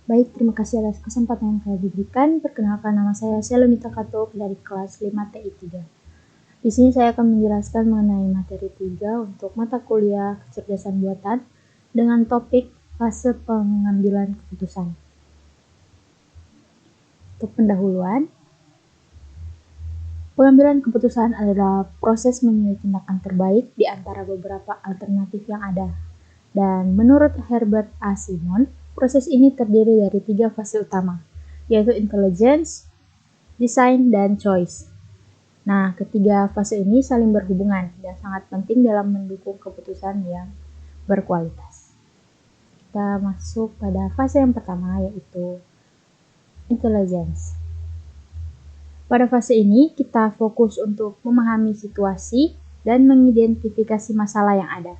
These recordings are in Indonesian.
Baik, terima kasih atas kesempatan yang telah diberikan. Perkenalkan, nama saya Selumita Katuk dari kelas 5 TI 3. Di sini saya akan menjelaskan mengenai materi 3 untuk mata kuliah kecerdasan buatan dengan topik fase pengambilan keputusan. Untuk pendahuluan, pengambilan keputusan adalah proses memilih tindakan terbaik di antara beberapa alternatif yang ada. Dan menurut Herbert A. Simon, proses ini terdiri dari 3 fase utama, yaitu intelligence, design, dan choice. Nah, ketiga fase ini saling berhubungan dan sangat penting dalam mendukung keputusan yang berkualitas. Kita masuk pada fase yang pertama, yaitu intelligence. Pada fase ini, kita fokus untuk memahami situasi dan mengidentifikasi masalah yang ada.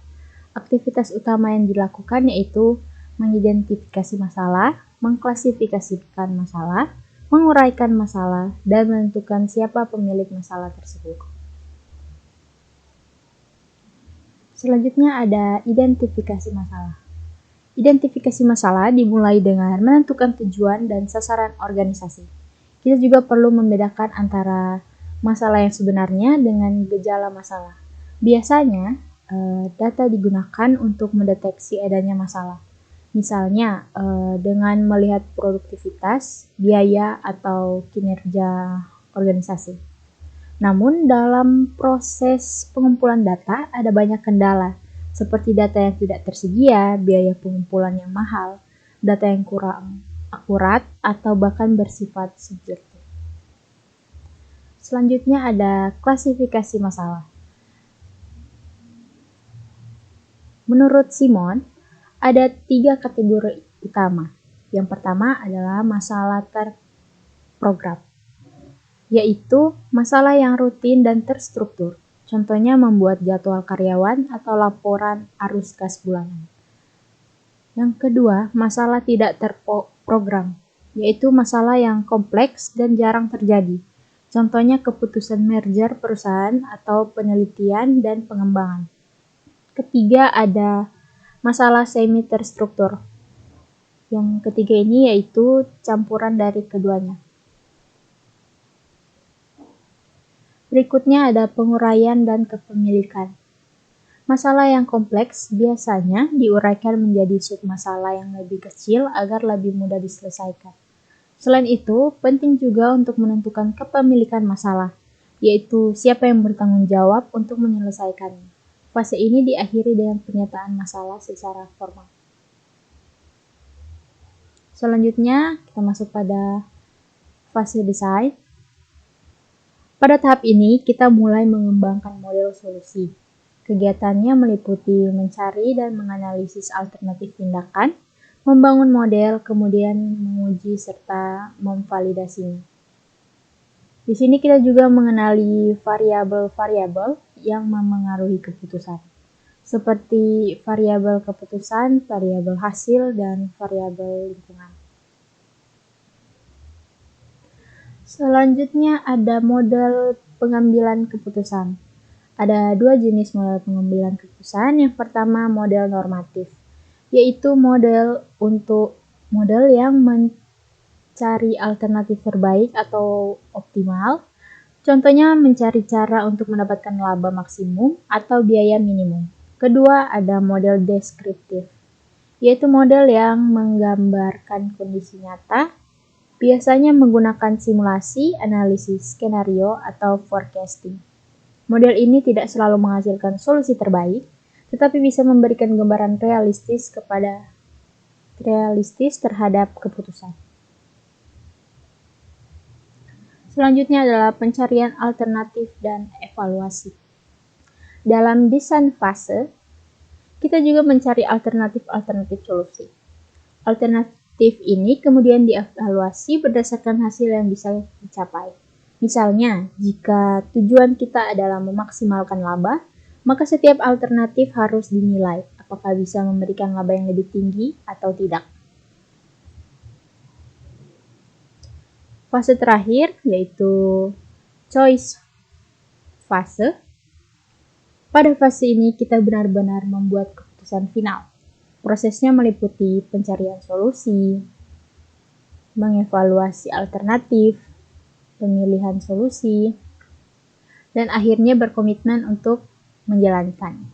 Aktivitas utama yang dilakukan yaitu mengidentifikasi masalah, mengklasifikasikan masalah, menguraikan masalah, dan menentukan siapa pemilik masalah tersebut. Selanjutnya ada identifikasi masalah. Identifikasi masalah dimulai dengan menentukan tujuan dan sasaran organisasi. Kita juga perlu membedakan antara masalah yang sebenarnya dengan gejala masalah. Biasanya, data digunakan untuk mendeteksi adanya masalah. Misalnya, dengan melihat produktivitas, biaya, atau kinerja organisasi. Namun, dalam proses pengumpulan data ada banyak kendala, seperti data yang tidak tersedia, biaya pengumpulan yang mahal, data yang kurang akurat, atau bahkan bersifat subjektif. Selanjutnya ada klasifikasi masalah. Menurut Simon, ada 3 kategori utama. Yang pertama adalah masalah terprogram, yaitu masalah yang rutin dan terstruktur. Contohnya membuat jadwal karyawan atau laporan arus kas bulanan. Yang kedua, masalah tidak terprogram, yaitu masalah yang kompleks dan jarang terjadi. Contohnya keputusan merger perusahaan atau penelitian dan pengembangan. Ketiga, ada masalah semi terstruktur. Yang ketiga ini yaitu campuran dari keduanya. Berikutnya ada penguraian dan kepemilikan. Masalah yang kompleks biasanya diuraikan menjadi submasalah yang lebih kecil agar lebih mudah diselesaikan. Selain itu, penting juga untuk menentukan kepemilikan masalah, yaitu siapa yang bertanggung jawab untuk menyelesaikannya. Fase ini diakhiri dengan pernyataan masalah secara formal. Selanjutnya, kita masuk pada fase desain. Pada tahap ini, kita mulai mengembangkan model solusi. Kegiatannya meliputi mencari dan menganalisis alternatif tindakan, membangun model, kemudian menguji serta memvalidasinya. Di sini kita juga mengenali variabel-variabel yang memengaruhi keputusan, seperti variabel keputusan, variabel hasil, dan variabel lingkungan. Selanjutnya ada model pengambilan keputusan. Ada 2 jenis model pengambilan keputusan. Yang pertama model normatif, yaitu model yang mencari alternatif terbaik atau optimal. Contohnya mencari cara untuk mendapatkan laba maksimum atau biaya minimum. Kedua ada model deskriptif, yaitu model yang menggambarkan kondisi nyata, biasanya menggunakan simulasi, analisis skenario, atau forecasting. Model ini tidak selalu menghasilkan solusi terbaik, tetapi bisa memberikan gambaran realistis terhadap keputusan. Selanjutnya adalah pencarian alternatif dan evaluasi. Dalam desain fase, kita juga mencari alternatif solusi. Alternatif ini kemudian dievaluasi berdasarkan hasil yang bisa dicapai. Misalnya, jika tujuan kita adalah memaksimalkan laba, maka setiap alternatif harus dinilai apakah bisa memberikan laba yang lebih tinggi atau tidak. Fase terakhir yaitu choice fase. Pada fase ini kita benar-benar membuat keputusan final. Prosesnya meliputi pencarian solusi, mengevaluasi alternatif, pemilihan solusi, dan akhirnya berkomitmen untuk menjalankan.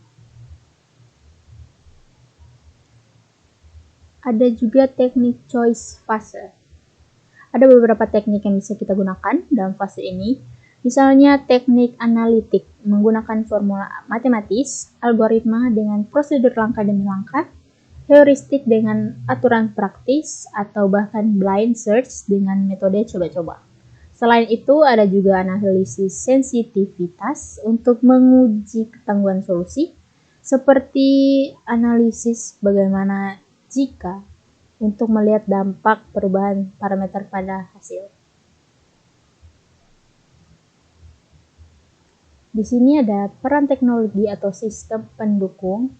Ada juga teknik choice fase. Ada beberapa teknik yang bisa kita gunakan dalam fase ini. Misalnya teknik analitik menggunakan formula matematis, algoritma dengan prosedur langkah demi langkah, heuristik dengan aturan praktis, atau bahkan blind search dengan metode coba-coba. Selain itu, ada juga analisis sensitivitas untuk menguji ketangguhan solusi, seperti analisis bagaimana jika untuk melihat dampak perubahan parameter pada hasil. Di sini ada peran teknologi atau sistem pendukung.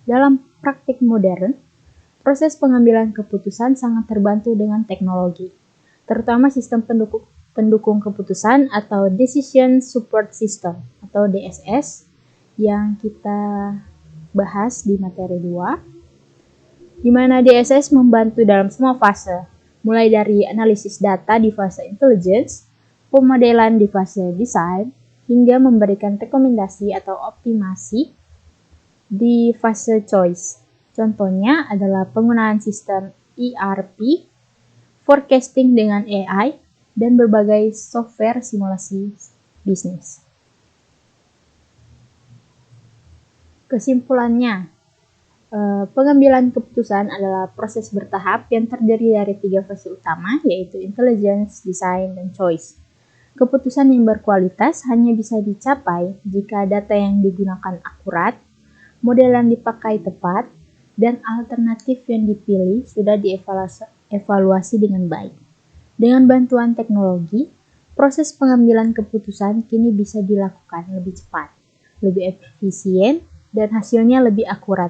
Dalam praktik modern, proses pengambilan keputusan sangat terbantu dengan teknologi, terutama sistem pendukung keputusan atau Decision Support System atau DSS yang kita bahas di materi 2, di mana DSS membantu dalam semua fase, mulai dari analisis data di fase intelligence, pemodelan di fase design, hingga memberikan rekomendasi atau optimasi di fase choice. Contohnya adalah penggunaan sistem ERP, forecasting dengan AI, dan berbagai software simulasi bisnis. Kesimpulannya, pengambilan keputusan adalah proses bertahap yang terdiri dari 3 fase utama, yaitu intelligence, design, dan choice. Keputusan yang berkualitas hanya bisa dicapai jika data yang digunakan akurat, model yang dipakai tepat, dan alternatif yang dipilih sudah dievaluasi dengan baik. Dengan bantuan teknologi, proses pengambilan keputusan kini bisa dilakukan lebih cepat, lebih efisien, dan hasilnya lebih akurat.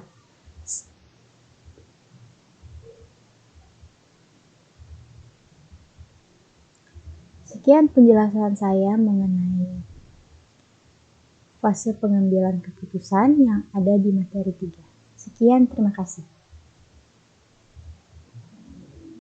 Sekian penjelasan saya mengenai fase pengambilan keputusan yang ada di materi 3. Sekian, terima kasih.